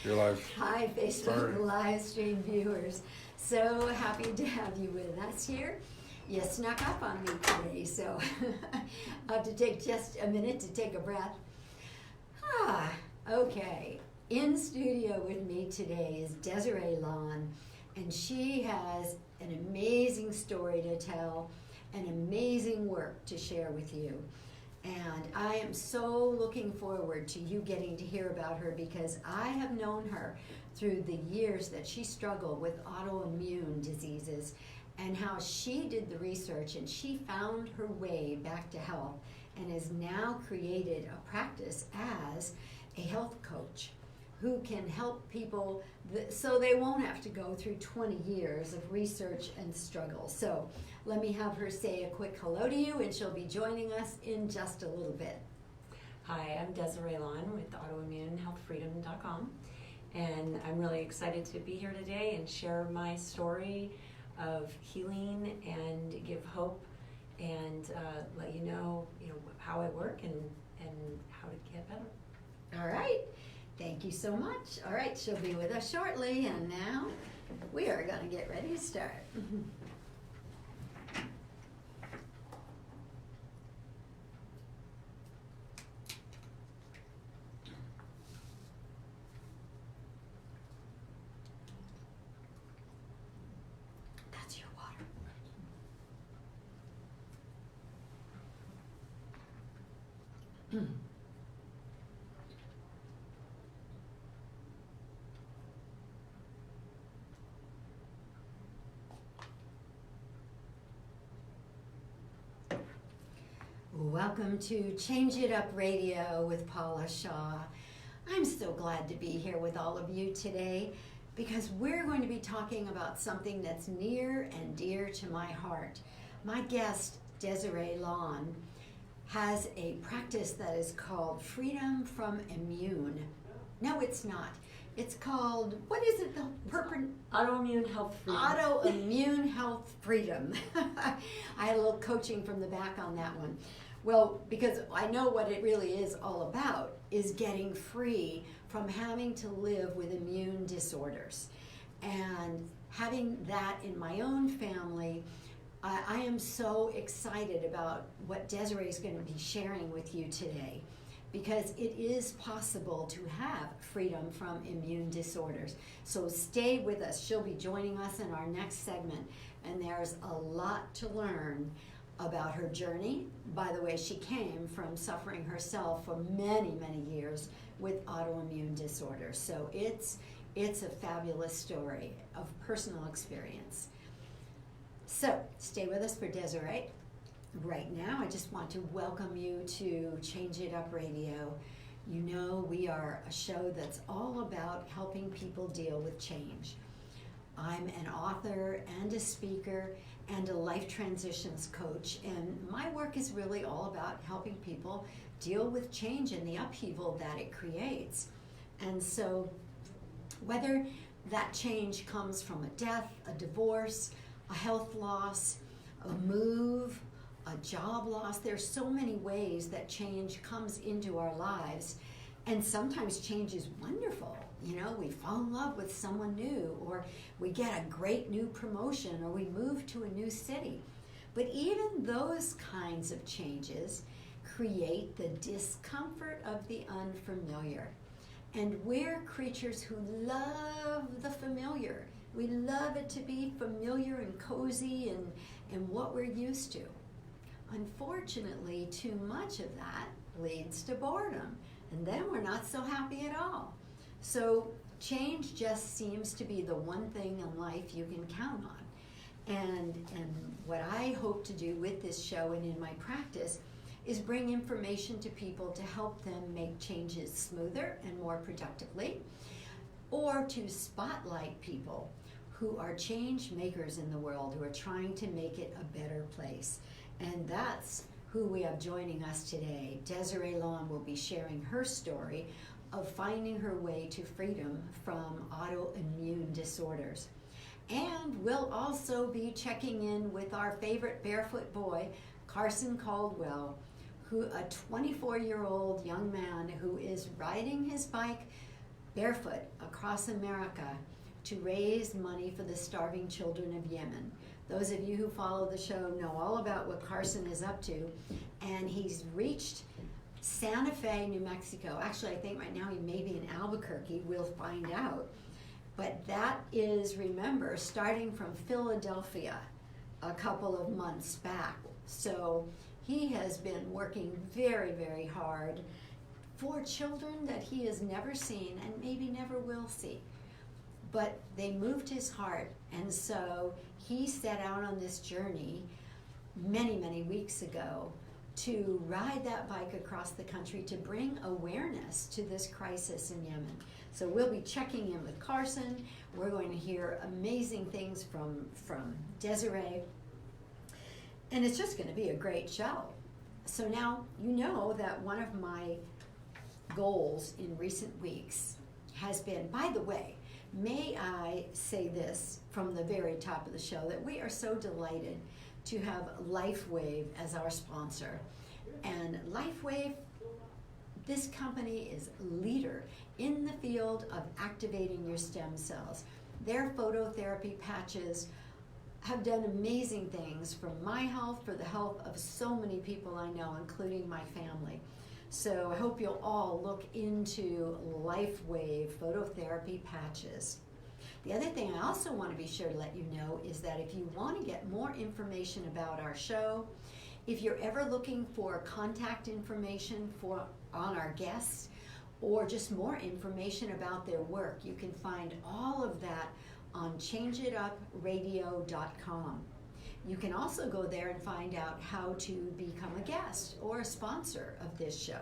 You're live. Hi, Facebook Sorry. live stream viewers. So happy to have you with us here. You snuck up on me today, so I'll have to take just a minute to take a breath. Okay. In studio with me today is Desiree Lawn, and she has an amazing story to tell, an amazing work to share with you. And I am so looking forward to you getting to hear about her because I have known her through the years that she struggled with autoimmune diseases and how she did the research and she found her way back to health and has now created a practice as a health coach who can help people so they won't have to go through 20 years of research and struggle. So let me have her say a quick hello to you, and she'll be joining us in just a little bit. Hi, I'm Desiree Lawn with AutoimmuneHealthFreedom.com, and I'm really excited to be here today and share my story of healing and give hope and let you know how I work and how to get better. All right. Thank you so much. All right, she'll be with us shortly, and now we are going to get ready to start. That's your water. Welcome to Change It Up Radio with Paula Shaw. I'm so glad to be here with all of you today because we're going to be talking about something that's near and dear to my heart. My guest, Desiree Lawn, has a practice that is called Freedom from Immune. No, it's not. It's called, what is it? Autoimmune Health Freedom. Autoimmune Health Freedom. I had a little coaching from the back on that one. Well, because I know what it really is all about is getting free from having to live with immune disorders. And having that in my own family, I am so excited about what Desiree is going to be sharing with you today, because it is possible to have freedom from immune disorders. So stay with us. She'll be joining us in our next segment, and there's a lot to learn about her journey. By the way, she came from suffering herself for many, many years with autoimmune disorders. So it's a fabulous story of personal experience. So stay with us for Desiree. Right now, I just want to welcome you to Change It Up Radio. You know, we are a show that's all about helping people deal with change. I'm an author and a speaker and a life transitions coach, and my work is really all about helping people deal with change and the upheaval that it creates. And so whether that change comes from a death, a divorce, a health loss, a move, a job loss, there's so many ways that change comes into our lives, and sometimes change is wonderful. You know, we fall in love with someone new, or we get a great new promotion, or we move to a new city. But even those kinds of changes create the discomfort of the unfamiliar. And we're creatures who love the familiar. We love it to be familiar and cozy and what we're used to. Unfortunately, too much of that leads to boredom, and then we're not so happy at all. So change just seems to be the one thing in life you can count on. And what I hope to do with this show and in my practice is bring information to people to help them make changes smoother and more productively, or to spotlight people who are change makers in the world, who are trying to make it a better place. And that's who we have joining us today. Desiree Lawn will be sharing her story of finding her way to freedom from autoimmune disorders. And we'll also be checking in with our favorite barefoot boy, Carson Caldwell, who a 24-year-old young man who is riding his bike barefoot across America to raise money for the starving children of Yemen. Those of you who follow the show know all about what Carson is up to, and he's reached Santa Fe, New Mexico. Actually, I think right now he may be in Albuquerque. We'll find out. But that is, remember, starting from Philadelphia a couple of months back. So he has been working very, very hard for children that he has never seen and maybe never will see. But they moved his heart, and so he set out on this journey many, many weeks ago to ride that bike across the country to bring awareness to this crisis in Yemen. So we'll be checking in with Carson. We're going to hear amazing things from Desiree, and it's just going to be a great show. So now you know that one of my goals in recent weeks has been, by the way, may I say this from the very top of the show, that we are so delighted to have LifeWave as our sponsor. And LifeWave, this company is leader in the field of activating your stem cells. Their phototherapy patches have done amazing things for my health, for the health of so many people I know, including my family. So I hope you'll all look into LifeWave phototherapy patches. The other thing I also want to be sure to let you know is that if you want to get more information about our show, if you're ever looking for contact information on our guests, or just more information about their work, you can find all of that on changeitupradio.com. You can also go there and find out how to become a guest or a sponsor of this show.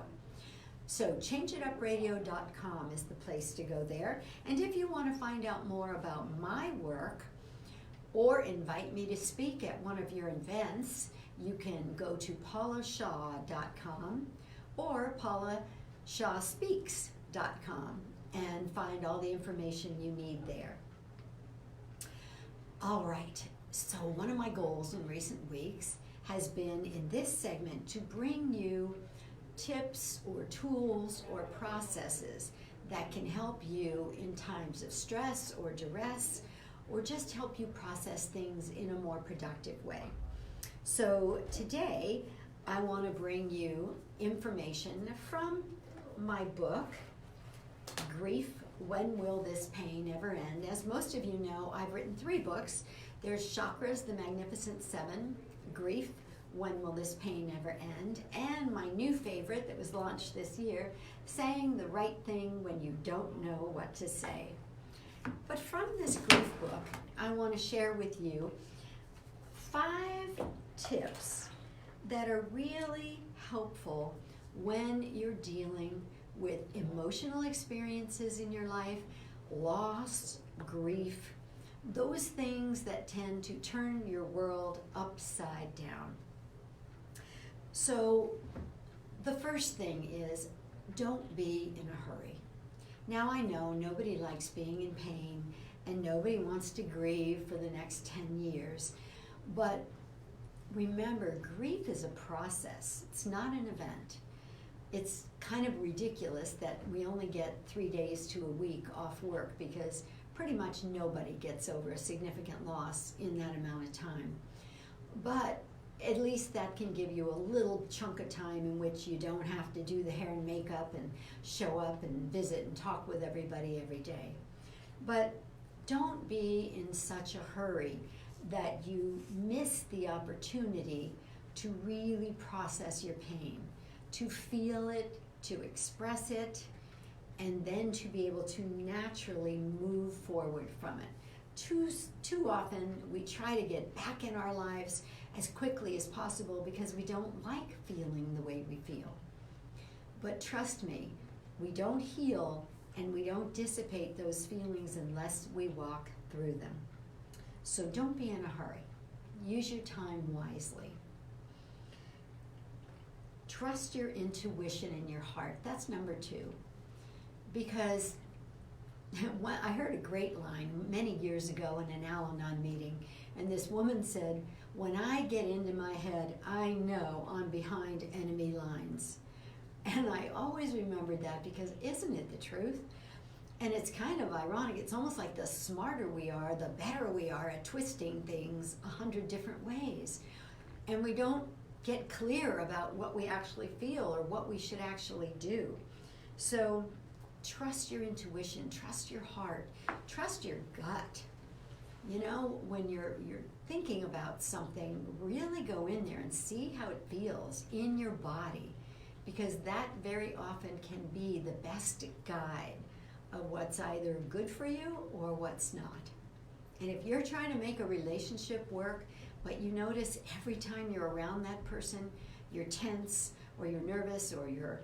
So changeitupradio.com is the place to go there. And if you want to find out more about my work or invite me to speak at one of your events, you can go to paulashaw.com or paulashawspeaks.com and find all the information you need there. All right. So one of my goals in recent weeks has been in this segment to bring you tips or tools or processes that can help you in times of stress or duress, or just help you process things in a more productive way. So today I want to bring you information from my book, Grief, When Will This Pain Ever End? As most of you know, I've written 3 books. There's Chakras, The Magnificent 7, Grief, When Will This Pain Ever End? And my new favorite that was launched this year, Saying the Right Thing When You Don't Know What to Say. But from this grief book, I want to share with you 5 tips that are really helpful when you're dealing with emotional experiences in your life, loss, grief, those things that tend to turn your world upside down. So the first thing is, don't be in a hurry. Now I know nobody likes being in pain and nobody wants to grieve for the next 10 years, but remember, grief is a process. It's not an event. It's kind of ridiculous that we only get 3 days to a week off work, because pretty much nobody gets over a significant loss in that amount of time. But at least that can give you a little chunk of time in which you don't have to do the hair and makeup and show up and visit and talk with everybody every day. But don't be in such a hurry that you miss the opportunity to really process your pain, to feel it, to express it, and then to be able to naturally move forward from it. Too often we try to get back in our lives as quickly as possible because we don't like feeling the way we feel. But trust me, we don't heal and we don't dissipate those feelings unless we walk through them. So don't be in a hurry. Use your time wisely. Trust your intuition and your heart. That's number 2. Because I heard a great line many years ago in an Al-Anon meeting, and this woman said, "When I get into my head, I know I'm behind enemy lines." And I always remembered that, because isn't it the truth? And it's kind of ironic. It's almost like the smarter we are, the better we are at twisting things 100 different ways. And we don't get clear about what we actually feel or what we should actually do. So trust your intuition, trust your heart, trust your gut. You know, when you're thinking about something, really go in there and see how it feels in your body, because that very often can be the best guide of what's either good for you or what's not. And if you're trying to make a relationship work, but you notice every time you're around that person, you're tense or you're nervous or you're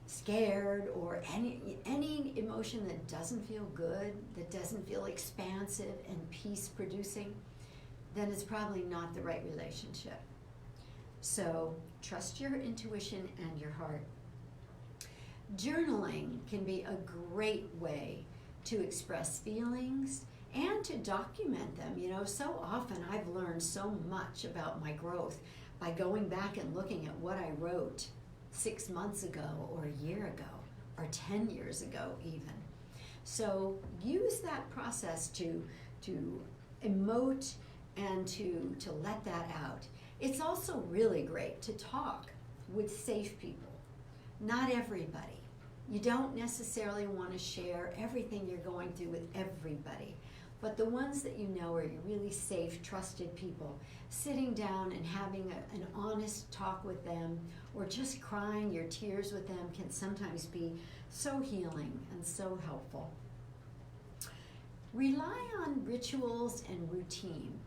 scared or any emotion that doesn't feel good, that doesn't feel expansive and peace producing, then it's probably not the right relationship. So trust your intuition and your heart. Journaling can be a great way to express feelings and to document them. You know, so often I've learned so much about my growth by going back and looking at what I wrote 6 months ago or a year ago or 10 years ago even. So use that process to emote and to let that out. It's also really great to talk with safe people. Not everybody. You don't necessarily want to share everything you're going through with everybody, but the ones that you know are really safe, trusted people, sitting down and having an honest talk with them, or just crying your tears with them can sometimes be so healing and so helpful. Rely on rituals and routine.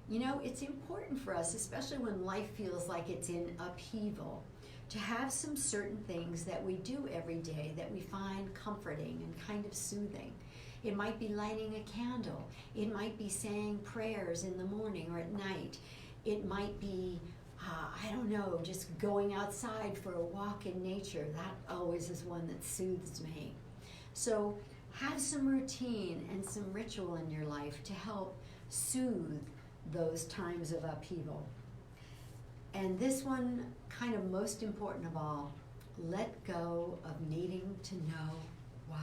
You know, it's important for us, especially when life feels like it's in upheaval, to have some certain things that we do every day that we find comforting and kind of soothing. It might be lighting a candle. It might be saying prayers in the morning or at night. It might be, I don't know, just going outside for a walk in nature. That always is one that soothes me. So have some routine and some ritual in your life to help soothe those times of upheaval. And this one, kind of most important of all, let go of needing to know why.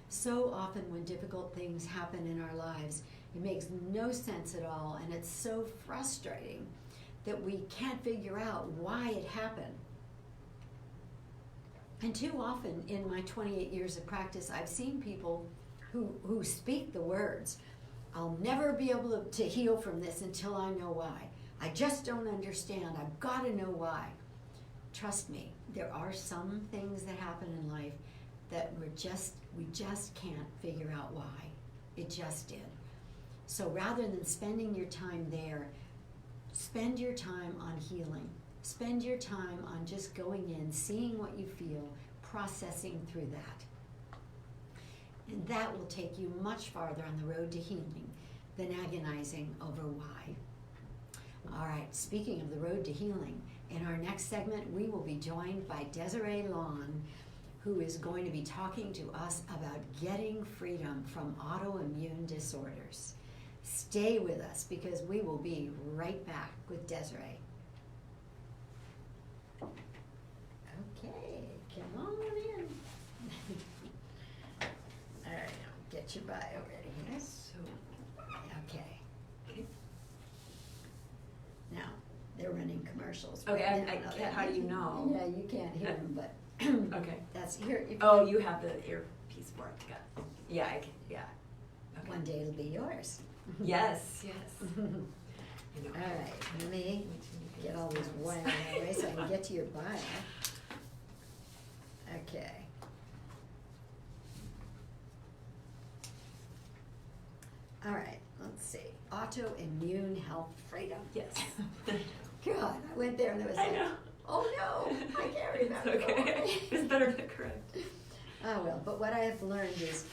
So often when difficult things happen in our lives, it makes no sense at all, and it's so frustrating that we can't figure out why it happened. And too often in my 28 years of practice, I've seen people who speak the words, I'll never be able to heal from this until I know why. I just don't understand. I've got to know why. Trust me, there are some things that happen in life that we just can't figure out why. It just did. So rather than spending your time there, spend your time on healing. Spend your time on just going in, seeing what you feel, processing through that. And that will take you much farther on the road to healing than agonizing over why. All right, speaking of the road to healing, in our next segment, we will be joined by Desiree Lawn, who is going to be talking to us about getting freedom from autoimmune disorders. Stay with us because we will be right back with Desiree. Okay, come on in. All right, I'll get your bio ready here. Okay. Now, they're running commercials. Okay, I can't, how do you know? Yeah, you can't hear them, but Okay. that's here. Oh, you have the earpiece for it. Got it. Yeah, I can, yeah. Okay. One day it'll be yours. Yes, yes. You know. All right, let me get all these wires out of the way so I can get to your bio. Okay. All right, let's see. Autoimmune health freedom. Yes. God, I went there and it was I like, know. oh no, I can't remember. It's okay. It's better to correct. Oh well, but what I have learned is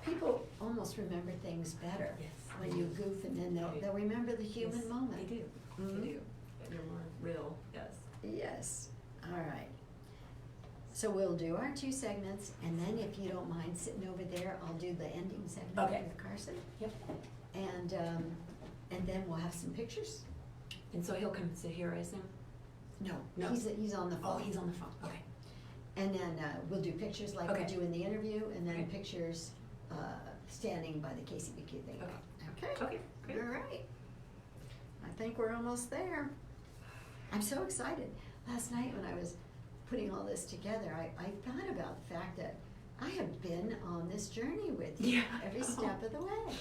people almost remember things better Yes. when you goof, and then they'll remember the human Yes, moment. They do. Mhm. They do. They're more real. Yes. Yes. All right. So we'll do our 2 segments, and then if you don't mind sitting over there, I'll do the ending segment Okay. with Carson. Yep. And then we'll have some pictures. And so he'll come sit here, I assume? No, No. he's on the phone. Oh, he's on the phone. Okay. And then we'll do pictures like Okay. we do in the interview, and then Okay. pictures standing by the KCBQ thing. Okay. Okay, great. All right. I think we're almost there. I'm so excited. Last night when I was putting all this together, I thought about the fact that I have been on this journey with you every step of the way.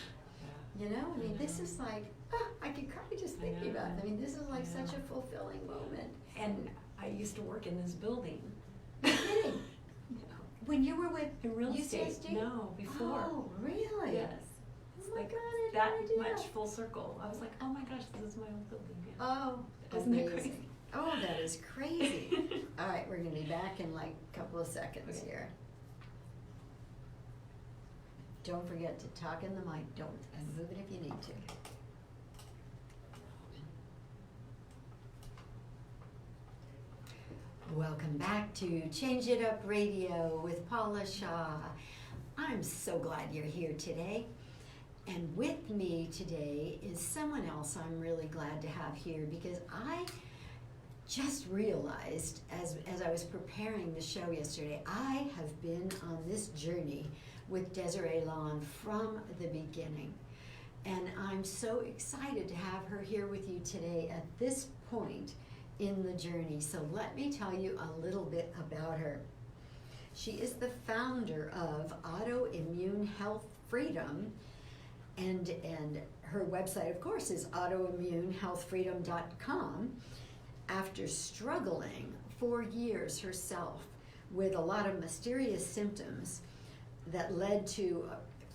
You know, I mean, this is like, I could cry just thinking about it. I mean, this is like such a fulfilling moment. And I used to work in this building. No kidding. When you were with In real estate? UCSD? No, before. Oh, really? Yes. It's Oh my like God, I had that no idea. much full circle. I was like, oh my gosh, this is my old building. Yeah. Oh, Isn't that amazing. crazy? Oh, that is crazy. All right, we're gonna be back in like a couple of seconds Okay. here. Don't forget to talk in the mic, don't, and move it if you need to. Welcome back to Change It Up Radio with Paula Shaw. I'm so glad you're here today. And with me today is someone else I'm really glad to have here, because I just realized as I was preparing the show yesterday, I have been on this journey with Desiree Lawn from the beginning. And I'm so excited to have her here with you today at this point in the journey. So let me tell you a little bit about her. She is the founder of Autoimmune Health Freedom, and her website, of course, is autoimmunehealthfreedom.com. After struggling for years herself with a lot of mysterious symptoms that led to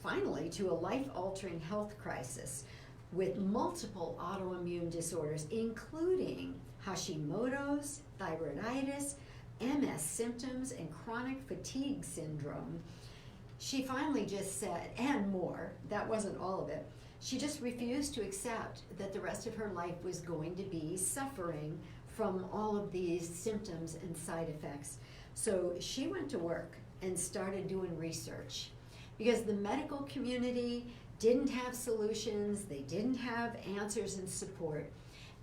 finally to a life-altering health crisis with multiple autoimmune disorders, including Hashimoto's, thyroiditis, MS symptoms, and chronic fatigue syndrome. She finally just said, and more, that wasn't all of it, she just refused to accept that the rest of her life was going to be suffering from all of these symptoms and side effects. So she went to work and started doing research, because the medical community didn't have solutions, they didn't have answers and support,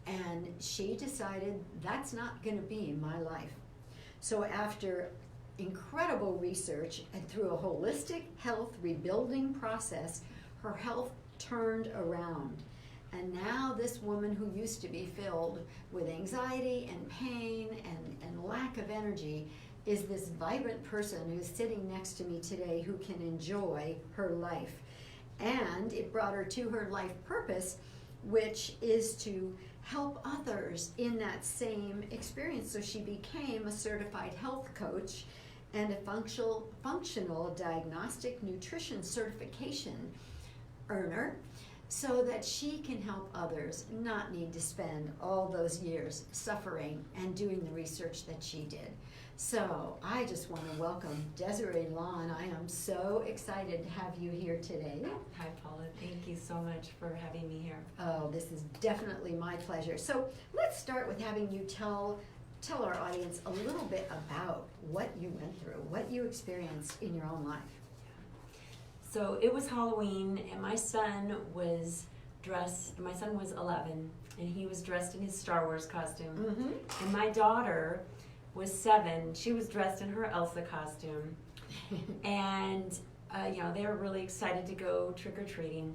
and she decided that's not going to be my life. So after incredible research and through a holistic health rebuilding process, her health turned around. And now this woman who used to be filled with anxiety and pain and lack of energy is this vibrant person who's sitting next to me today who can enjoy her life. And it brought her to her life purpose, which is to help others in that same experience. So she became a certified health coach and a functional diagnostic nutrition certification earner, so that she can help others not need to spend all those years suffering and doing the research that she did. So I just want to welcome Desiree Lawn. I am so excited to have you here today. Hi, Paula. Thank you so much for having me here. Oh, this is definitely my pleasure. So let's start with having you tell our audience a little bit about what you went through, what you experienced in your own life. So it was Halloween, and my son was 11, and he was dressed in his Star Wars costume. Mm-hmm. And my daughter was 7. She was dressed in her Elsa costume. And, they were really excited to go trick-or-treating.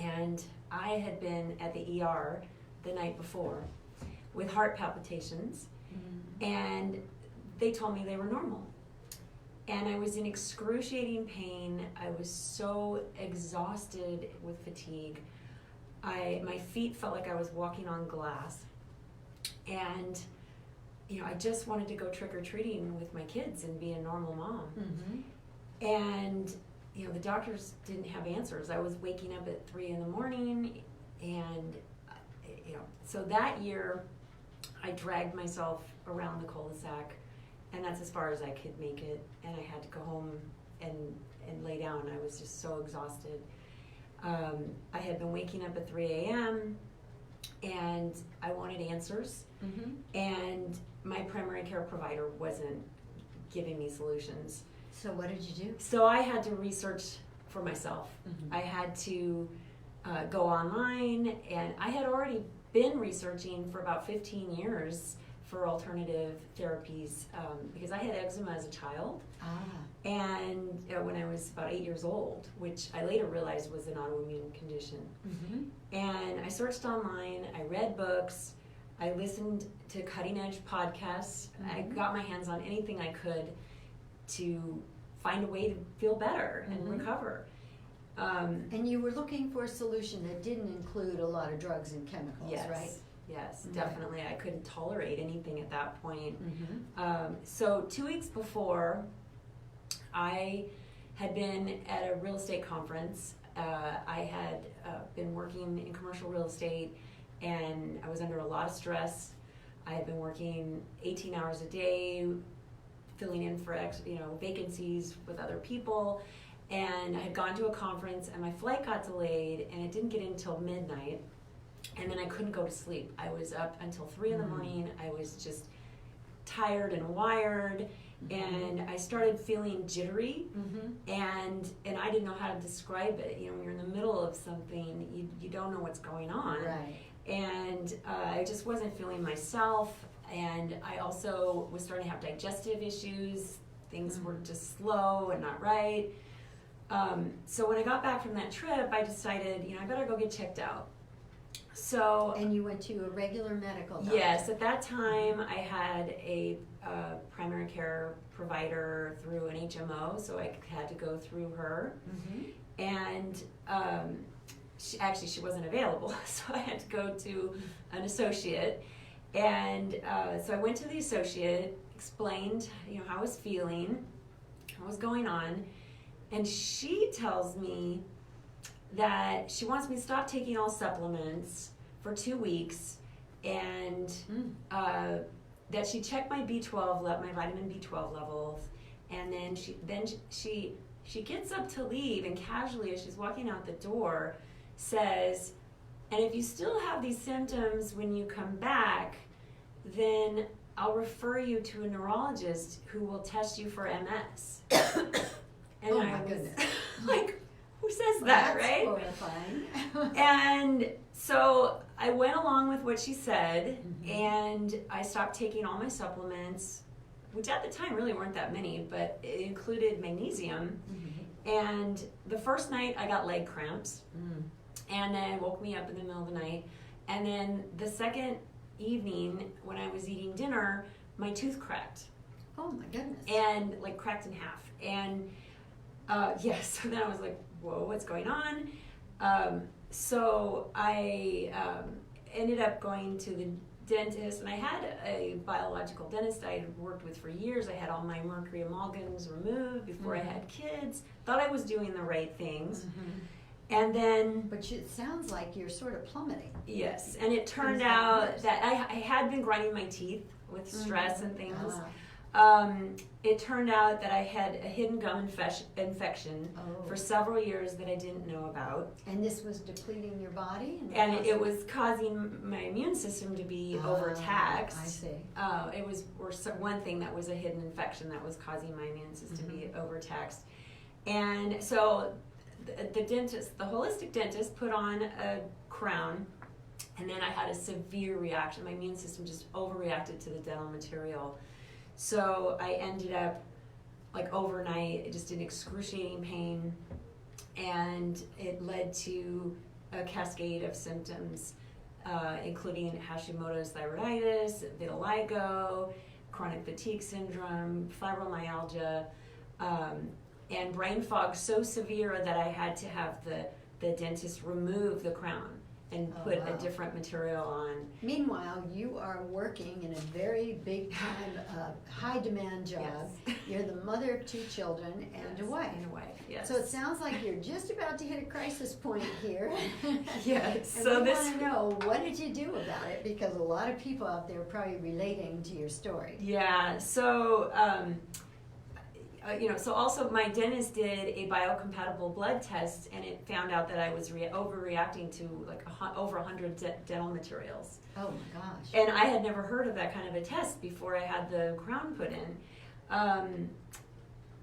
And I had been at the ER the night before with heart palpitations. Mm-hmm. And they told me they were normal. And I was in excruciating pain. I was so exhausted with fatigue. My feet felt like I was walking on glass. And, I just wanted to go trick-or-treating with my kids and be a normal mom. Mm-hmm. And, the doctors didn't have answers. I was waking up at 3 in the morning. And, so that year I dragged myself around the cul-de-sac. And that's as far as I could make it. And I had to go home and lay down. I was just so exhausted. I had been waking up at 3 a.m. and I wanted answers. Mm-hmm. And my primary care provider wasn't giving me solutions. So what did you do? So I had to research for myself. Mm-hmm. I had to go online, and I had already been researching for about 15 years for alternative therapies because I had eczema as a child. And when I was about 8 years old, which I later realized was an autoimmune condition. Mm-hmm. And I searched online, I read books, I listened to cutting edge podcasts. I got my hands on anything I could to find a way to feel better and recover. And you were looking for a solution that didn't include a lot of drugs and chemicals, Yes. right? Yes, definitely. I couldn't tolerate anything at that point. Mm-hmm. So 2 weeks before, I had been at a real estate conference. I had been working in commercial real estate, and I was under a lot of stress. I had been working 18 hours a day, filling in for vacancies with other people, and I had gone to a conference, and my flight got delayed, and it didn't get in until midnight. And then I couldn't go to sleep. I was up until 3 in the morning. I was just tired and wired, and I started feeling jittery, and I didn't know how to describe it. When you're in the middle of something, you don't know what's going on. Right. And I just wasn't feeling myself, and I also was starting to have digestive issues. Things were just slow and not right. So when I got back from that trip, I decided, I better go get checked out. So, and you went to a regular medical doctor? Yes, at that time I had a primary care provider through an HMO, so I had to go through her. And she wasn't available, so I had to go to an associate. And so I went to the associate, explained how I was feeling, what was going on, and she tells me that she wants me to stop taking all supplements for 2 weeks, and that she checked my B12, my vitamin B12 levels, and then she gets up to leave, and casually as she's walking out the door says, and if you still have these symptoms when you come back, then I'll refer you to a neurologist who will test you for MS. And oh I my was goodness. like, who says that, That's right? horrifying. And so I went along with what she said, and I stopped taking all my supplements, which at the time really weren't that many, but it included magnesium. And the first night I got leg cramps, and then it woke me up in the middle of the night. And then the second evening when I was eating dinner, my tooth cracked. Oh my goodness. And cracked in half. And so then I was like, whoa, what's going on? So I ended up going to the dentist, and I had a biological dentist I had worked with for years. I had all my mercury amalgams removed before I had kids. Thought I was doing the right things. And then... But it sounds like you're sort of plummeting. Yes, and it turned out that I had been grinding my teeth with stress and things. It turned out that I had a hidden gum infection for several years that I didn't know about. And this was depleting your body? And it was causing my immune system to be overtaxed. I see. It was one thing that was a hidden infection that was causing my immune system to be overtaxed. And so the holistic dentist put on a crown, and then I had a severe reaction. My immune system just overreacted to the dental material. So I ended up, overnight, just in excruciating pain, and it led to a cascade of symptoms, including Hashimoto's thyroiditis, vitiligo, chronic fatigue syndrome, fibromyalgia, and brain fog so severe that I had to have the dentist remove the crown and put a different material on. Meanwhile, you are working in a very big time, high demand job. Yes. You're the mother of 2 children and a wife. Yes. So it sounds like you're just about to hit a crisis point here. Yes. And so we this. want to know, what did you do about it? Because a lot of people out there are probably relating to your story. Yeah. So. So also my dentist did a biocompatible blood test, and it found out that I was overreacting to over 100 dental materials. Oh my gosh. And I had never heard of that kind of a test before I had the crown put in.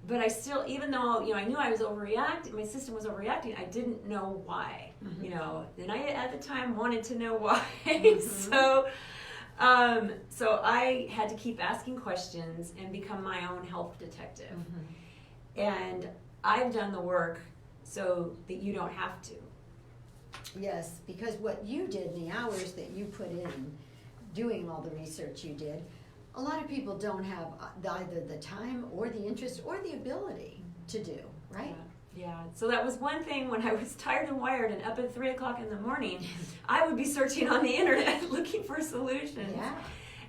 But I still, even though I knew I was overreacting, my system was overreacting, I didn't know why. And I at the time wanted to know why. So So I had to keep asking questions and become my own health detective. And I've done the work so that you don't have to. Yes, because what you did, the hours that you put in doing all the research you did, a lot of people don't have either the time or the interest or the ability to do, right? Yeah. So that was one thing when I was tired and wired and up at 3 o'clock in the morning, I would be searching on the internet looking for solutions. Yeah.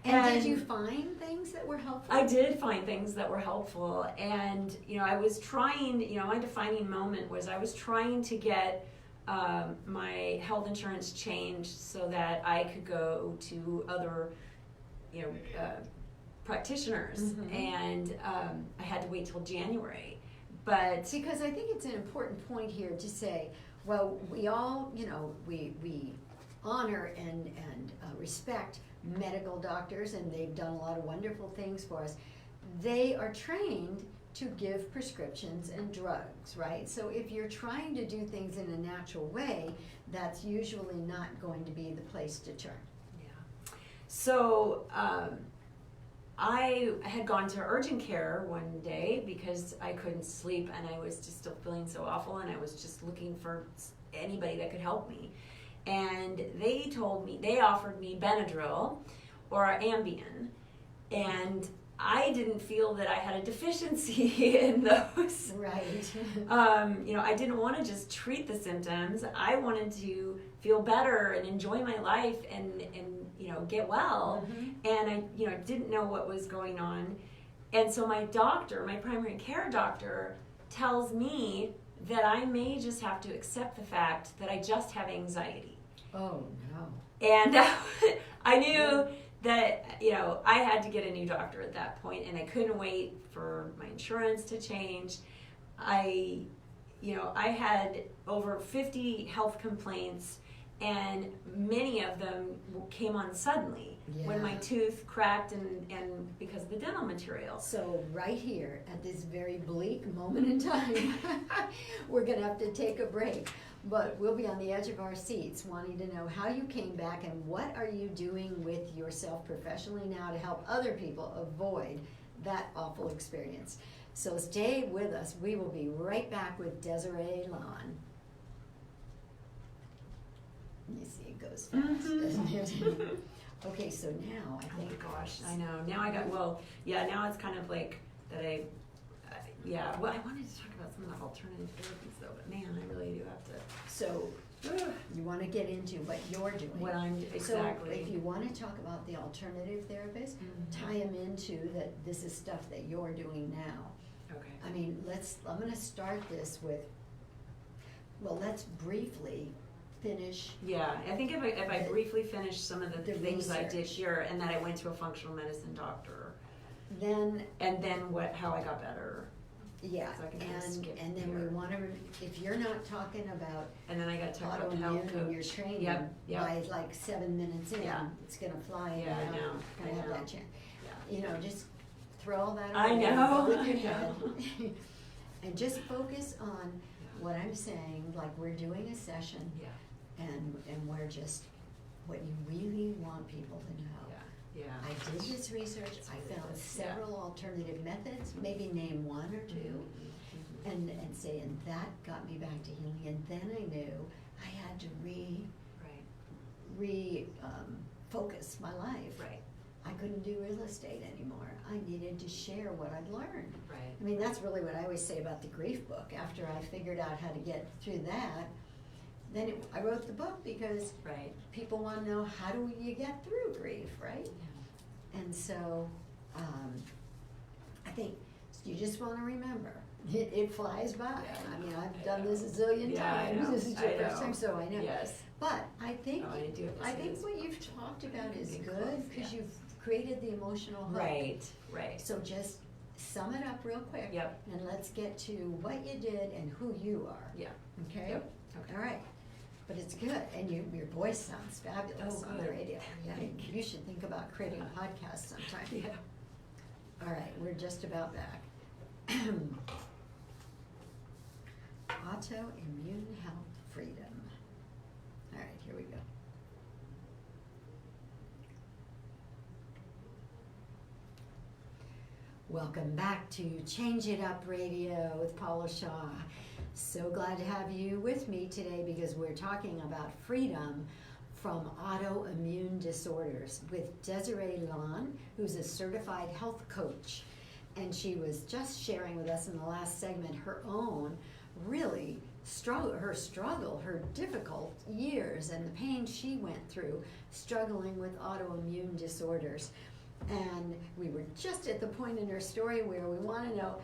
And did you find things that were helpful? I did find things that were helpful. And, I was trying, my defining moment was I was trying to get my health insurance changed so that I could go to other, practitioners. And I had to wait till January. But because I think it's an important point here to say, well, we all, we honor and respect medical doctors, and they've done a lot of wonderful things for us. They are trained to give prescriptions and drugs, right? So if you're trying to do things in a natural way, that's usually not going to be the place to turn. Yeah. So I had gone to urgent care one day because I couldn't sleep and I was just still feeling so awful, and I was just looking for anybody that could help me. And they offered me Benadryl or Ambien, and I didn't feel that I had a deficiency in those. Right. I didn't want to just treat the symptoms. I wanted to feel better and enjoy my life and get well. And I didn't know what was going on. And so my primary care doctor, tells me that I may just have to accept the fact that I just have anxiety. Oh, no. And I knew that, I had to get a new doctor at that point, and I couldn't wait for my insurance to change. I had over 50 health complaints, and many of them came on suddenly when my tooth cracked and because of the dental material. So right here at this very bleak moment in time, we're going to have to take a break. But we'll be on the edge of our seats wanting to know how you came back and what are you doing with yourself professionally now to help other people avoid that awful experience. So stay with us. We will be right back with Desiree Lawn. You see, it goes fast, doesn't it? Okay, so now I think... Oh my gosh, I know. Now now it's kind of like that well, I wanted to talk about some of the alternative therapies though, but man, I really do have to... So, you want to get into what you're doing. What I'm, exactly. So, if you want to talk about the alternative therapists, tie them into that this is stuff that you're doing now. Okay. I mean, I'm going to start this with, let's briefly finish. Yeah, I think if I briefly finish some of the things research. I did here, and then I went to a functional medicine doctor. Then how I got better. Yeah, So I can kind of skip and then here. we want to, if you're not talking about And then I got to talk about the health autoimmune coach. and your training, Yep. by like 7 minutes in, Yeah. it's going to fly Yeah, I and know. you're not going to have that chance. Just throw all that I away, know, go with I your head, know. and just focus on what I'm saying, like we're doing a session, and we're just, what you really want people to know. Yeah. I did this research, I found several alternative methods, maybe name one or two, and say, and that got me back to healing, and then I knew I had to focus my life. Right. I couldn't do real estate anymore. I needed to share what I'd learned. Right. I mean, that's really what I always say about the grief book. After I figured out how to get through that, then I wrote the book because people want to know, how do you get through grief, right? Yeah. And so I think you just want to remember, it flies by. Yeah, I mean, I've done this a zillion times. This is your first time, so I know. Yes. But I think I think what you've talked about is good because you've created the emotional hook. Right. So just sum it up real quick. Yep. And let's get to what you did and who you are. Yeah. Okay? Yep. Okay. All right. But it's good. And your voice sounds fabulous on the good. radio. Yeah, you should think about creating a podcast sometime. Yeah. All right, we're just about back. Autoimmune health freedom. All right, here we go. Welcome back to Change It Up Radio with Paula Shaw. So glad to have you with me today because we're talking about freedom from autoimmune disorders with Desiree Lawn, who's a certified health coach. And she was just sharing with us in the last segment her own really struggle, her difficult years and the pain she went through struggling with autoimmune disorders. And we were just at the point in her story where we want to know,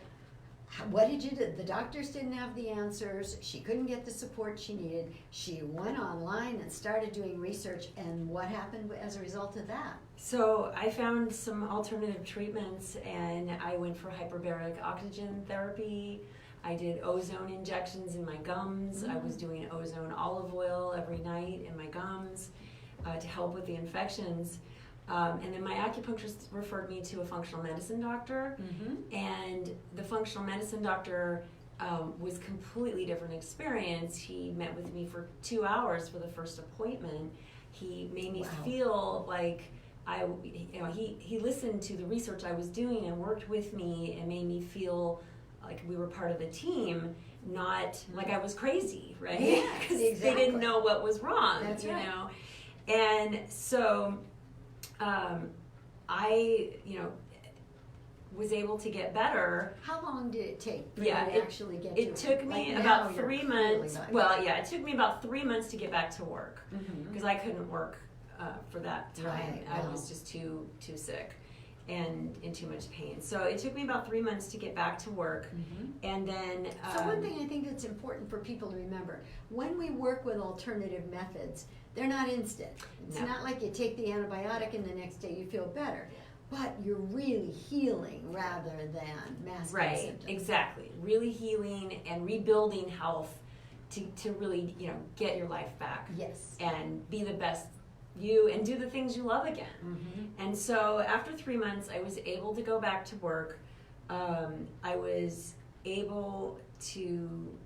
what did you do? The doctors didn't have the answers. She couldn't get the support she needed. She went online and started doing research. And what happened as a result of that? So I found some alternative treatments, and I went for hyperbaric oxygen therapy. I did ozone injections in my gums. I was doing ozone olive oil every night in my gums to help with the infections. And then my acupuncturist referred me to a functional medicine doctor, and the functional medicine doctor was completely different experience. He met with me for 2 hours for the first appointment. He made me feel like he listened to the research I was doing and worked with me and made me feel like we were part of the team, not like I was crazy, right? Because Yes, exactly. they didn't know what was wrong, That's right. know. And so I, was able to get better. How long did it take for you to actually get to it? It took me about 3 months. It took me about 3 months to get back to work because I couldn't work for that time. Right, I wow. was just too sick and in too much pain. So it took me about 3 months to get back to work. And then So one thing I think that's important for people to remember, when we work with alternative methods, they're not instant. It's No. not like you take the antibiotic and the next day you feel better. But you're really healing rather than masking right, symptoms. exactly. Really healing and rebuilding health to really, get your life back. Yes. And be the best you and do the things you love again. And so after 3 months, I was able to go back to work. I was able to,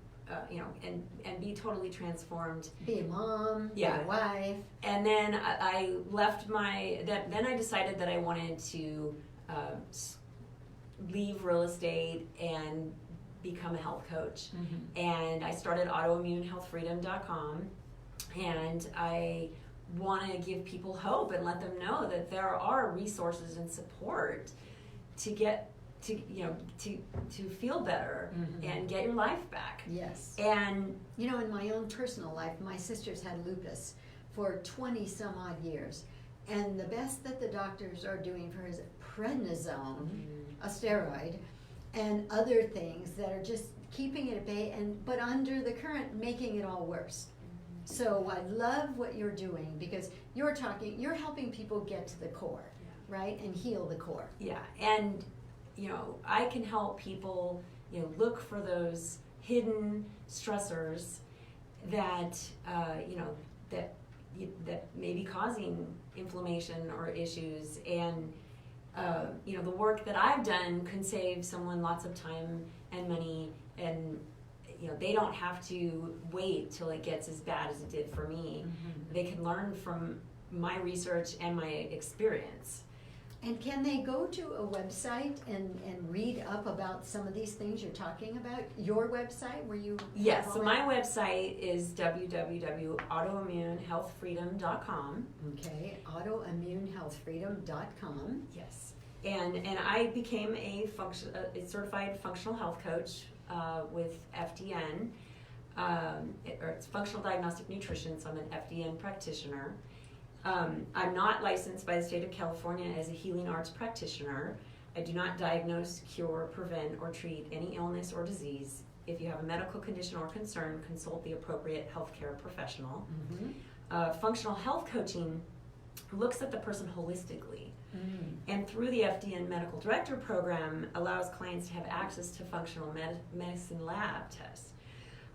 and be totally transformed. Be a mom, be Yeah. a wife. And then I left then I decided that I wanted to leave real estate and become a health coach. And I started autoimmunehealthfreedom.com, and I want to give people hope and let them know that there are resources and support to get to feel better and get your life back. Yes. And in my own personal life, my sister's had lupus for 20 some odd years. And the best that the doctors are doing for her is prednisone, a steroid, and other things that are just keeping it at bay, but under the current, making it all worse. So I love what you're doing because you're helping people get to the core, right? And heal the core. Yeah, and I can help people, look for those hidden stressors that, that may be causing inflammation or issues. And, the work that I've done can save someone lots of time and money, and, they don't have to wait till it gets as bad as it did for me. They can learn from my research and my experience. And can they go to a website and read up about some of these things you're talking about? Your website where you Yes, have so all my that? website is www.autoimmunehealthfreedom.com. Okay, autoimmunehealthfreedom.com. Yes. And I became a certified functional health coach with FDN. It's functional diagnostic nutrition, so I'm an FDN practitioner. I'm not licensed by the state of California as a healing arts practitioner. I do not diagnose, cure, prevent, or treat any illness or disease. If you have a medical condition or concern, consult the appropriate healthcare professional. Functional health coaching looks at the person holistically. And through the FDN Medical Director Program, allows clients to have access to functional medicine lab tests.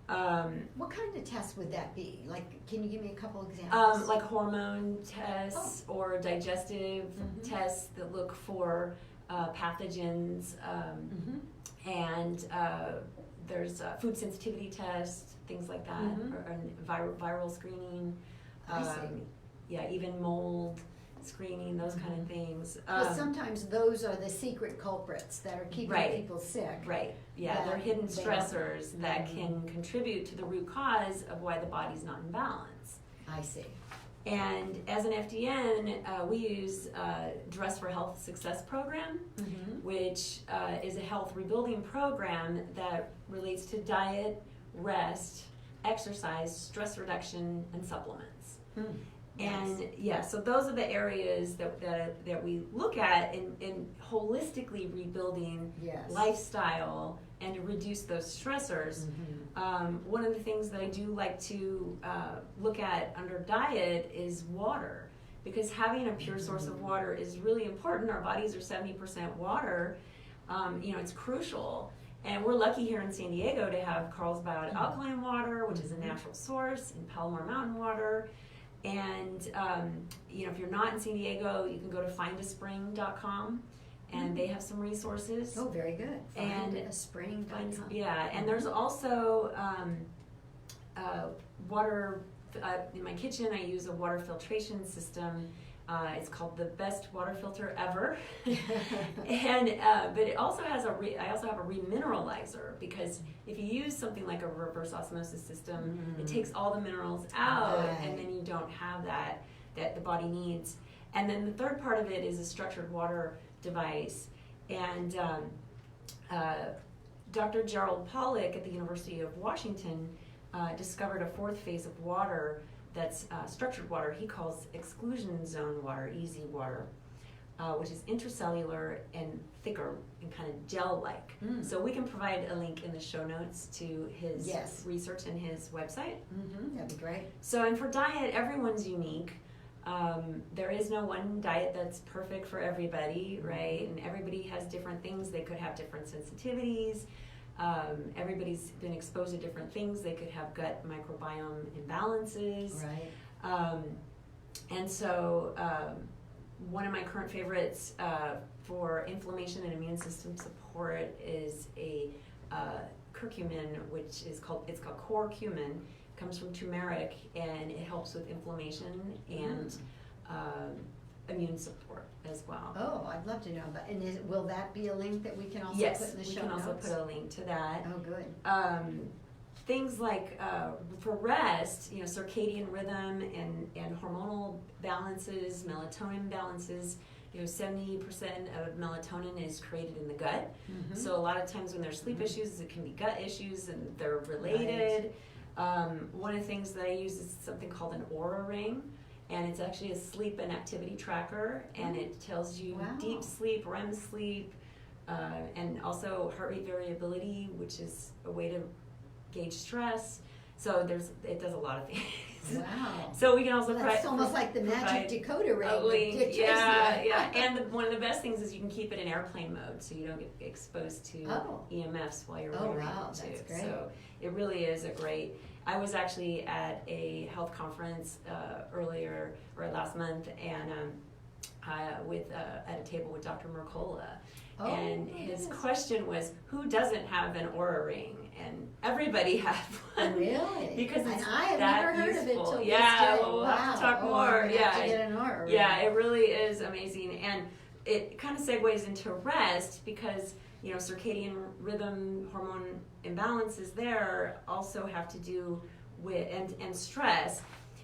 What kind of tests would that be? Like, can you give me a couple examples? Like hormone tests or digestive tests that look for pathogens, and there's food sensitivity tests, things like that, or viral screening. I see. Yeah, even mold. screening, those kind of things. Because sometimes those are the secret culprits that are keeping people sick. Right. Yeah, they're hidden stressors that can contribute to the root cause of why the body's not in balance. I see. And as an FDN, we use Dress for Health Success Program, which is a health rebuilding program that relates to diet, rest, exercise, stress reduction, and supplements. And so those are the areas that we look at in holistically rebuilding lifestyle and to reduce those stressors. One of the things that I do like to look at under diet is water, because having a pure source of water is really important. Our bodies are 70% water. It's crucial. And we're lucky here in San Diego to have Carlsbad alkaline water, which is a natural source, and Palomar mountain water. And, if you're not in San Diego, you can go to findaspring.com, and they have some resources. Oh, very good. Findaspring.com. Yeah, and there's also water. In my kitchen, I use a water filtration system. It's called the best water filter ever, and but it also has I also have a remineralizer, because if you use something like a reverse osmosis system, it takes all the minerals out, and then you don't have that the body needs. And then the third part of it is a structured water device, and Dr. Gerald Pollack at the University of Washington discovered a fourth phase of water that's structured water. He calls exclusion zone water, easy water, which is intracellular and thicker and kind of gel-like. So we can provide a link in the show notes to his research and his website. That'd be great. So, and for diet, everyone's unique. There is no one diet that's perfect for everybody, right? And everybody has different things. They could have different sensitivities. Everybody's been exposed to different things. They could have gut microbiome imbalances. Right. And so one of my current favorites for inflammation and immune system support is a curcumin, which is called curcumin. It comes from turmeric, and it helps with inflammation and immune support as well. Oh, I'd love to know about. And will that be a link that we can also put in the show notes? Yes, we can also put a link to that. Oh, good. Things like for rest, circadian rhythm and hormonal balances, melatonin balances. 70% of melatonin is created in the gut. So a lot of times when there's sleep issues, it can be gut issues, and they're related. One of the things that I use is something called an Aura Ring. And it's actually a sleep and activity tracker, and it tells you deep sleep, REM sleep, and also heart rate variability, which is a way to gauge stress. So it does a lot of things. Wow. So we can also that's almost like the magic decoder ring. Link. Yeah. And one of the best things is you can keep it in airplane mode, so you don't get exposed to EMFs while you're wearing it too. That's great. So it really is a great. I was actually at a health conference last month, and at a table with Dr. Mercola. And his question was, who doesn't have an Aura Ring? And everybody had one. Really? Because it's I have that never heard useful. of it till Yeah, we'll have to talk more. I'm gonna have to get an Aura Ring. Yeah, it really is amazing. And it kind of segues into rest, because circadian rhythm, hormone imbalances there also have to do with and stress,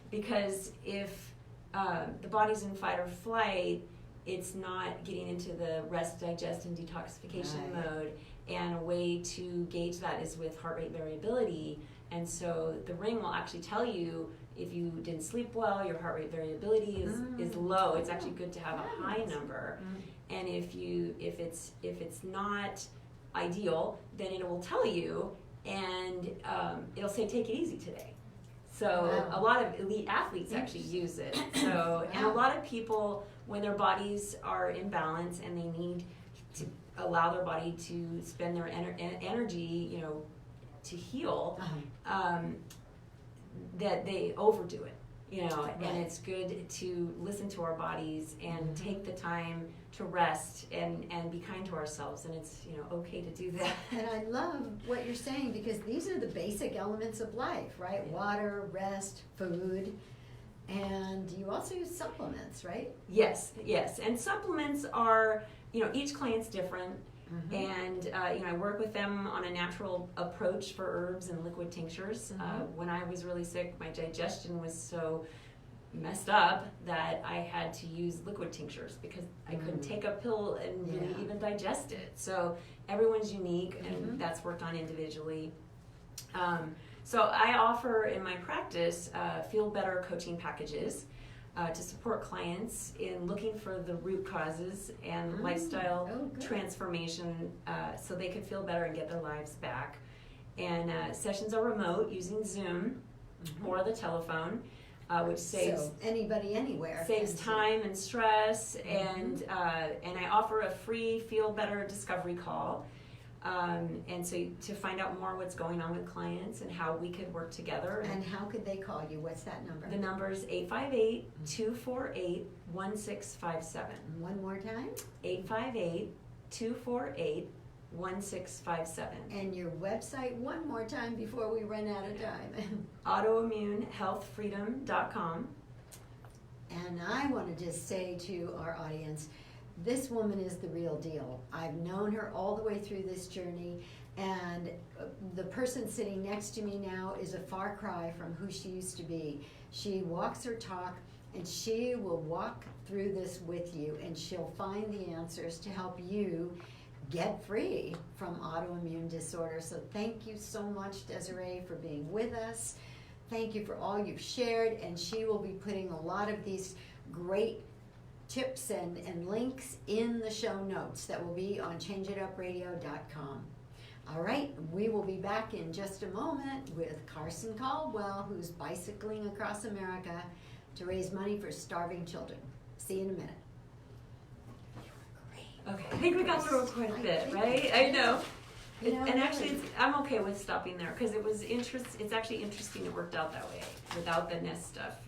because if the body's in fight or flight, it's not getting into the rest, digest, and detoxification mode. And a way to gauge that is with heart rate variability. And so the ring will actually tell you if you didn't sleep well, your heart rate variability is low. It's actually good to have a high number. And if it's not ideal, then it will tell you, and it'll say take it easy today. So a lot of elite athletes actually use it. So and a lot of people, when their bodies are in balance and they need to allow their body to spend their energy, to heal, that they overdo it. And it's good to listen to our bodies and take the time to rest and be kind to ourselves, and it's okay to do that. And I love what you're saying, because these are the basic elements of life, right? Water, rest, food. And you also use supplements, right? Yes. And supplements are, each client's different. And I work with them on a natural approach for herbs and liquid tinctures. When I was really sick, my digestion was so messed up that I had to use liquid tinctures because I couldn't take a pill and really even digest it. So everyone's unique, and that's worked on individually. So I offer in my practice Feel Better coaching packages to support clients in looking for the root causes and lifestyle transformation so they can feel better and get their lives back. And sessions are remote using Zoom or the telephone, which saves anybody anywhere, saves time and stress. And I offer a free Feel Better discovery call. And so to find out more what's going on with clients and how we could work together. And how could they call you? What's that number? The number is 858-248-1657. One more time? 858-248-1657. And your website one more time before we run out of time. Autoimmunehealthfreedom.com. And I want to just say to our audience, this woman is the real deal. I've known her all the way through this journey, and the person sitting next to me now is a far cry from who she used to be. She walks her talk, and she will walk through this with you, and she'll find the answers to help you get free from autoimmune disorder. So thank you so much, Desiree, for being with us. Thank you for all you've shared, and she will be putting a lot of these great tips and links in the show notes that will be on changeitupradio.com. All right, we will be back in just a moment with Carson Caldwell, who's bicycling across America to raise money for starving children. See you in a minute. Okay, I think we got through quite a bit, right? I know. And actually, I'm okay with stopping there because it's actually interesting it worked out that way without the nest stuff.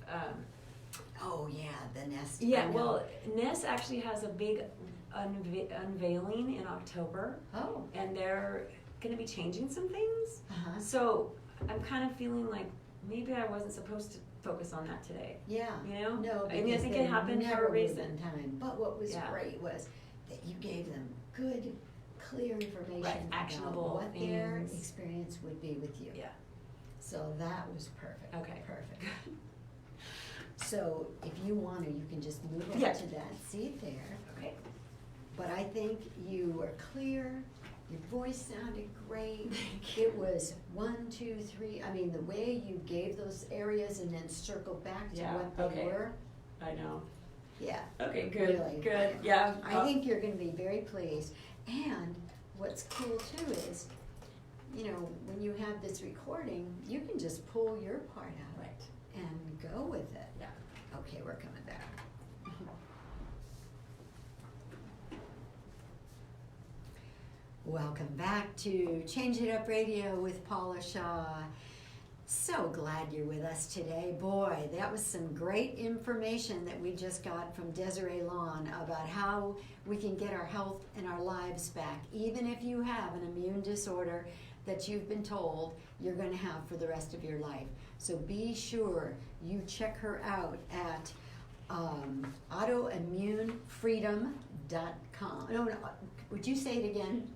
Oh yeah, the nest. Yeah, well, Nest actually has a big unveiling in October. Oh. And they're going to be changing some things. So I'm kind of feeling like maybe I wasn't supposed to focus on that today. Yeah. No, I mean, I think it happened for a reason. Time. But what was great was that you gave them good, clear information actionable about what their things. experience would be with you. Yeah. So that was perfect. Okay. Perfect. So if you want to, you can just move over to that seat there. Okay. But I think you were clear. Your voice sounded great. It was 1, 2, 3. I mean, the way you gave those areas and then circled back to what they were. I know. Yeah. Okay, good. Really. Good. Yeah. I think you're going to be very pleased. And what's cool too is, when you have this recording, you can just pull your part out. Right. And go with it. Yeah. Okay, we're coming back. Welcome back to Change It Up Radio with Paula Shaw. So glad you're with us today. Boy, that was some great information that we just got from Desiree Lawn about how we can get our health and our lives back, even if you have an immune disorder that you've been told you're going to have for the rest of your life. So be sure you check her out at autoimmunefreedom.com. No, would you say it again?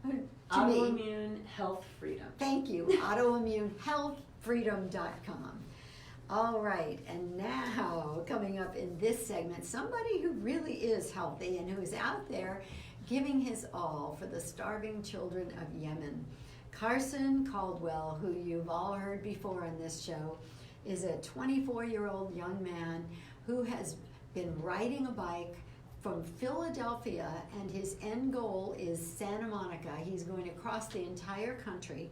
Autoimmune Health Freedom. Thank you. autoimmunehealthfreedom.com. All right, and now coming up in this segment, somebody who really is healthy and who is out there giving his all for the starving children of Yemen. Carson Caldwell, who you've all heard before on this show, is a 24-year-old young man who has been riding a bike from Philadelphia, and his end goal is Santa Monica. He's going to cross the entire country,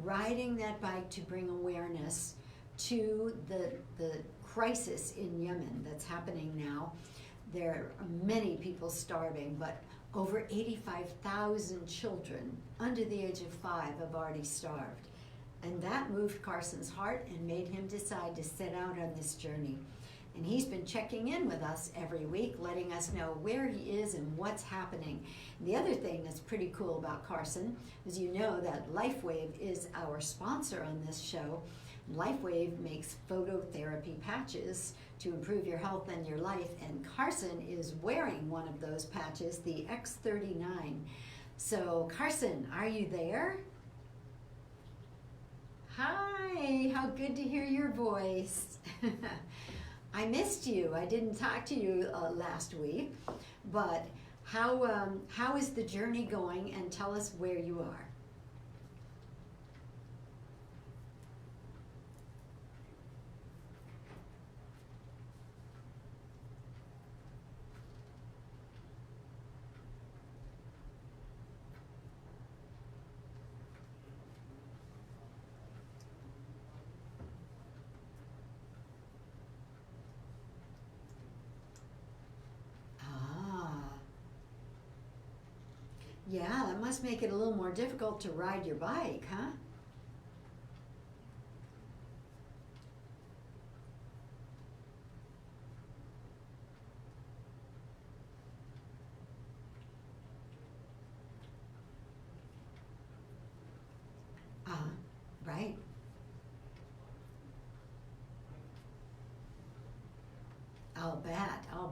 riding that bike to bring awareness to the crisis in Yemen that's happening now. There are many people starving, but over 85,000 children under the age of 5 have already starved. And that moved Carson's heart and made him decide to set out on this journey. And he's been checking in with us every week, letting us know where he is and what's happening. And the other thing that's pretty cool about Carson is that LifeWave is our sponsor on this show. LifeWave makes phototherapy patches to improve your health and your life, and Carson is wearing one of those patches, the X39. So Carson, are you there? Hi, how good to hear your voice. I missed you. I didn't talk to you last week, but how is the journey going, and tell us where you are. Yeah, that must make it a little more difficult to ride your bike, huh? Right. I'll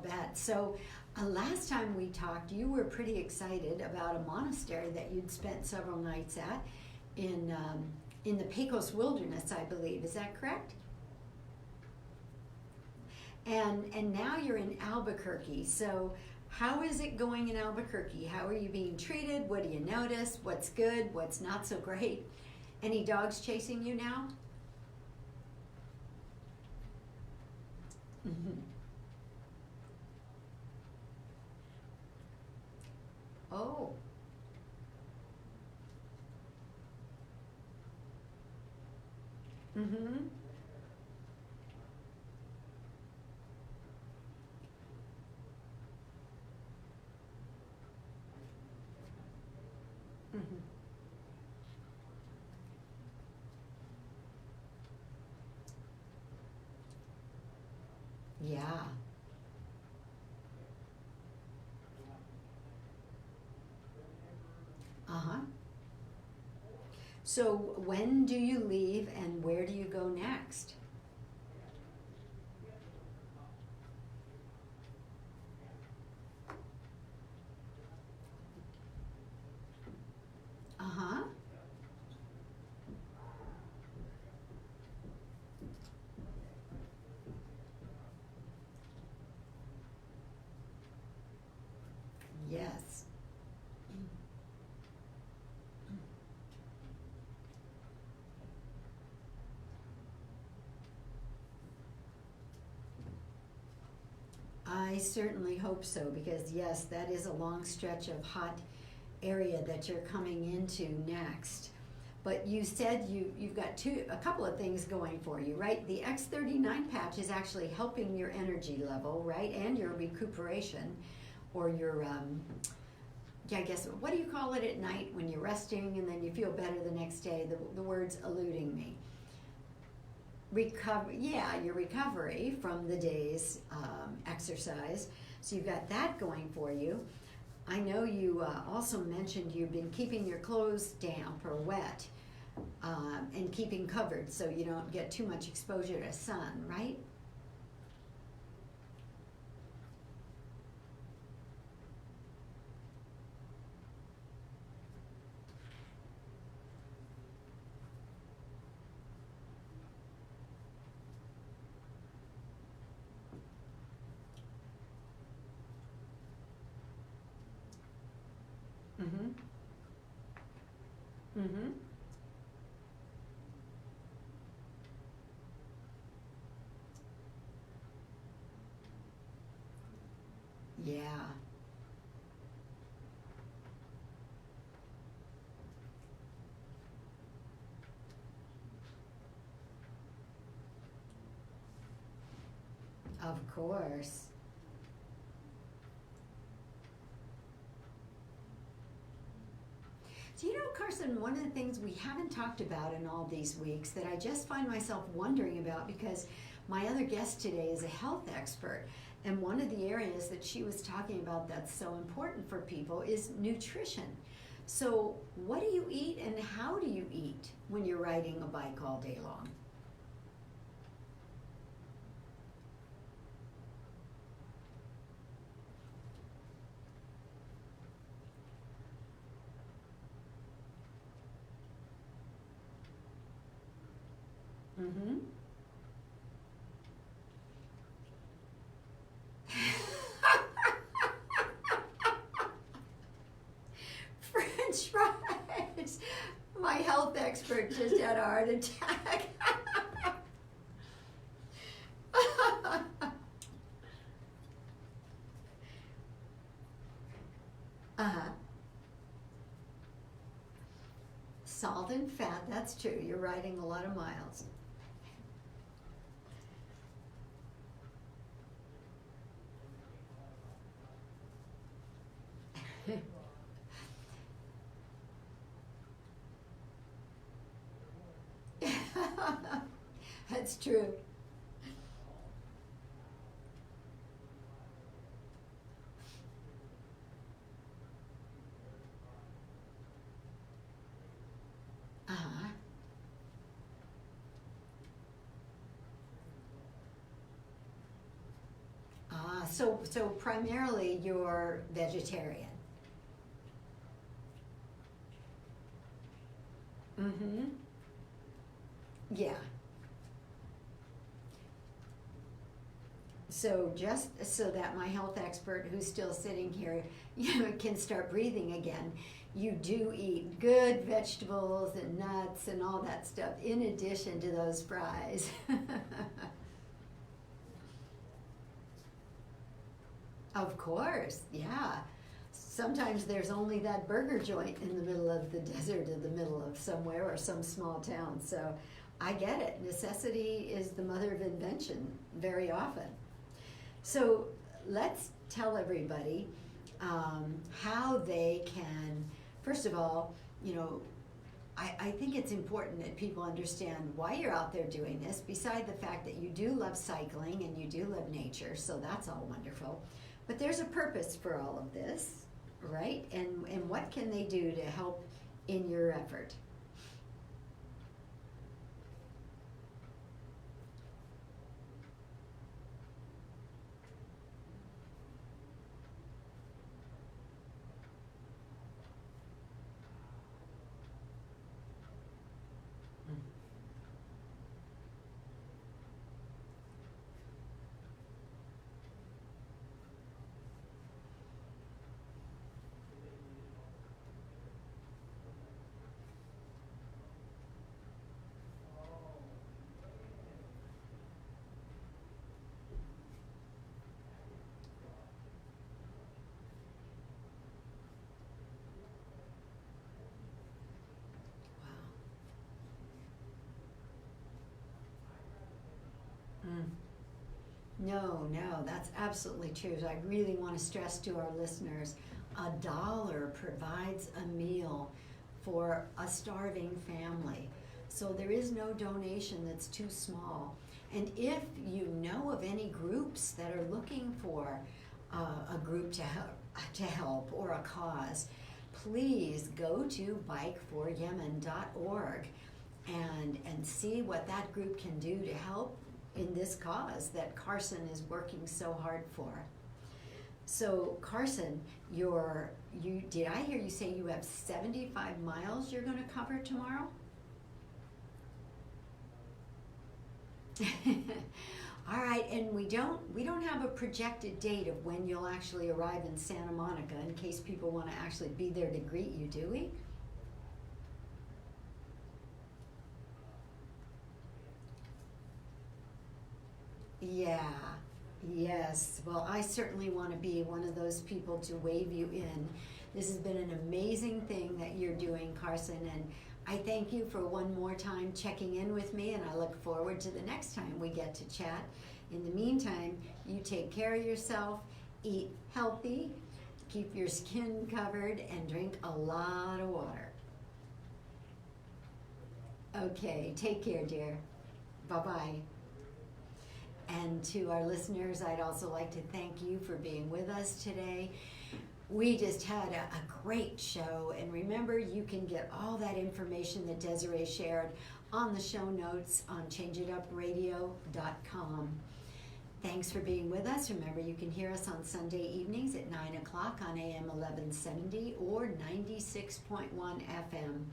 bet. So last time we talked, you were pretty excited about a monastery that you'd spent several nights at in the Pecos Wilderness, I believe. Is that correct? And now you're in Albuquerque. So how is it going in Albuquerque? How are you being treated? What do you notice? What's good? What's not so great? Any dogs chasing you now? Mm-hmm. Oh. Mm-hmm. Mm-hmm. Yeah. Uh-huh. So when do you leave and where do you go next? Uh-huh. Yes. I certainly hope so, because yes, that is a long stretch of hot area that you're coming into next. But you said you've got a couple of things going for you, right? The X39 patch is actually helping your energy level, right? And your recuperation, or your, yeah, I guess, what do you call it at night when you're resting and then you feel better the next day? The word's eluding me. Your recovery from the day's exercise. So you've got that going for you. I know you also mentioned you've been keeping your clothes damp or wet and keeping covered so you don't get too much exposure to sun, right? Mm-hmm. Mm-hmm. Yeah. Of course. Do you know, Carson, one of the things we haven't talked about in all these weeks that I just find myself wondering about, because my other guest today is a health expert, and one of the areas that she was talking about that's so important for people is nutrition. So what do you eat and how do you eat when you're riding a bike all day long? Mm-hmm. French fries. My health expert just had a heart attack. Uh-huh. Salt and fat, that's true. You're riding a lot of miles. That's true. Uh-huh. So primarily you're vegetarian. Mm-hmm. Yeah. So just so that my health expert who's still sitting here, can start breathing again, you do eat good vegetables and nuts and all that stuff in addition to those fries. Of course, yeah. Sometimes there's only that burger joint in the middle of the desert, in the middle of somewhere or some small town. So I get it. Necessity is the mother of invention very often. So let's tell everybody how they can, first of all, I think it's important that people understand why you're out there doing this, beside the fact that you do love cycling and you do love nature, so that's all wonderful. But there's a purpose for all of this, right? And what can they do to help in your effort? Wow. Mm. No, that's absolutely true. I really want to stress to our listeners, $1 provides a meal for a starving family. So there is no donation that's too small. And if you know of any groups that are looking for a group to help or a cause, please go to bikeforyemen.org and see what that group can do to help in this cause that Carson is working so hard for. So Carson, did I hear you say you have 75 miles you're going to cover tomorrow? All right, and we don't have a projected date of when you'll actually arrive in Santa Monica in case people want to actually be there to greet you, do we? Yeah, yes. Well, I certainly want to be one of those people to wave you in. This has been an amazing thing that you're doing, Carson, and I thank you for one more time checking in with me, and I look forward to the next time we get to chat. In the meantime, you take care of yourself, eat healthy, keep your skin covered, and drink a lot of water. Okay, take care, dear. Bye-bye. And to our listeners, I'd also like to thank you for being with us today. We just had a great show, and remember, you can get all that information that Desiree shared on the show notes on changeitupradio.com. Thanks for being with us. Remember, you can hear us on Sunday evenings at 9 o'clock on AM 1170 or 96.1 FM.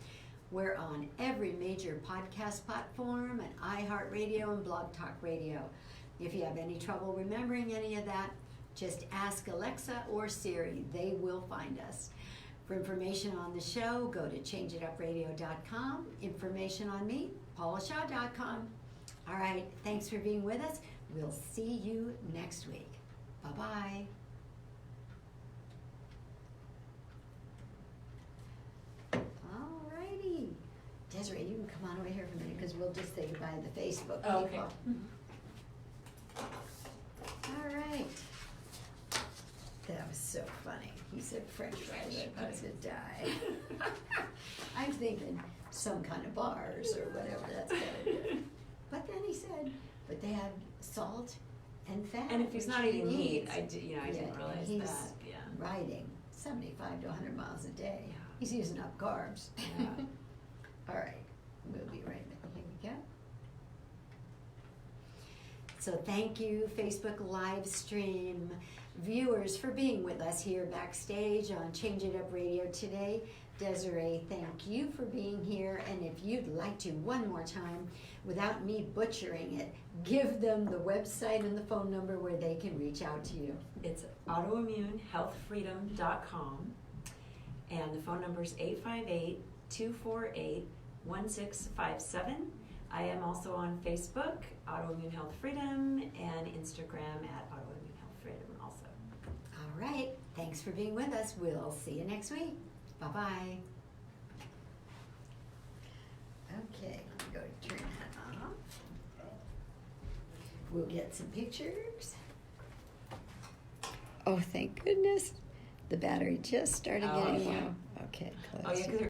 We're on every major podcast platform and iHeartRadio and Blog Talk Radio. If you have any trouble remembering any of that, just ask Alexa or Siri. They will find us. For information on the show, go to changeitupradio.com. Information on me, paulashaw.com. All right, thanks for being with us. We'll see you next week. Bye-bye. All righty. Desiree, you can come on over here for a minute because we'll just say goodbye to the Facebook people. Oh, okay. All right. That was so funny. He said French fries, I thought I was going to die. I'm thinking some kind of bars or whatever that's got to do. But then he said, but they have salt and fat. And if he's not which eating he meat, needs. I didn't realize he's that. Yeah. riding 75 to 100 miles a day. Yeah. He's using up carbs. Yeah. All right, we'll be right back. Here we go. So thank you, Facebook live stream viewers, for being with us here backstage on Change It Up Radio today. Desiree, thank you for being here. And if you'd like to, one more time, without me butchering it, give them the website and the phone number where they can reach out to you. It's autoimmunehealthfreedom.com, and the phone number is 858-248-1657. I am also on Facebook, Autoimmune Health Freedom, and Instagram at Autoimmune Health Freedom also. All right, thanks for being with us. We'll see you next week. Bye-bye. Okay, let me go turn that off. We'll get some pictures. Oh, thank goodness. The battery just started Oh, getting yeah. low. Okay, close. Oh, yeah, 'cause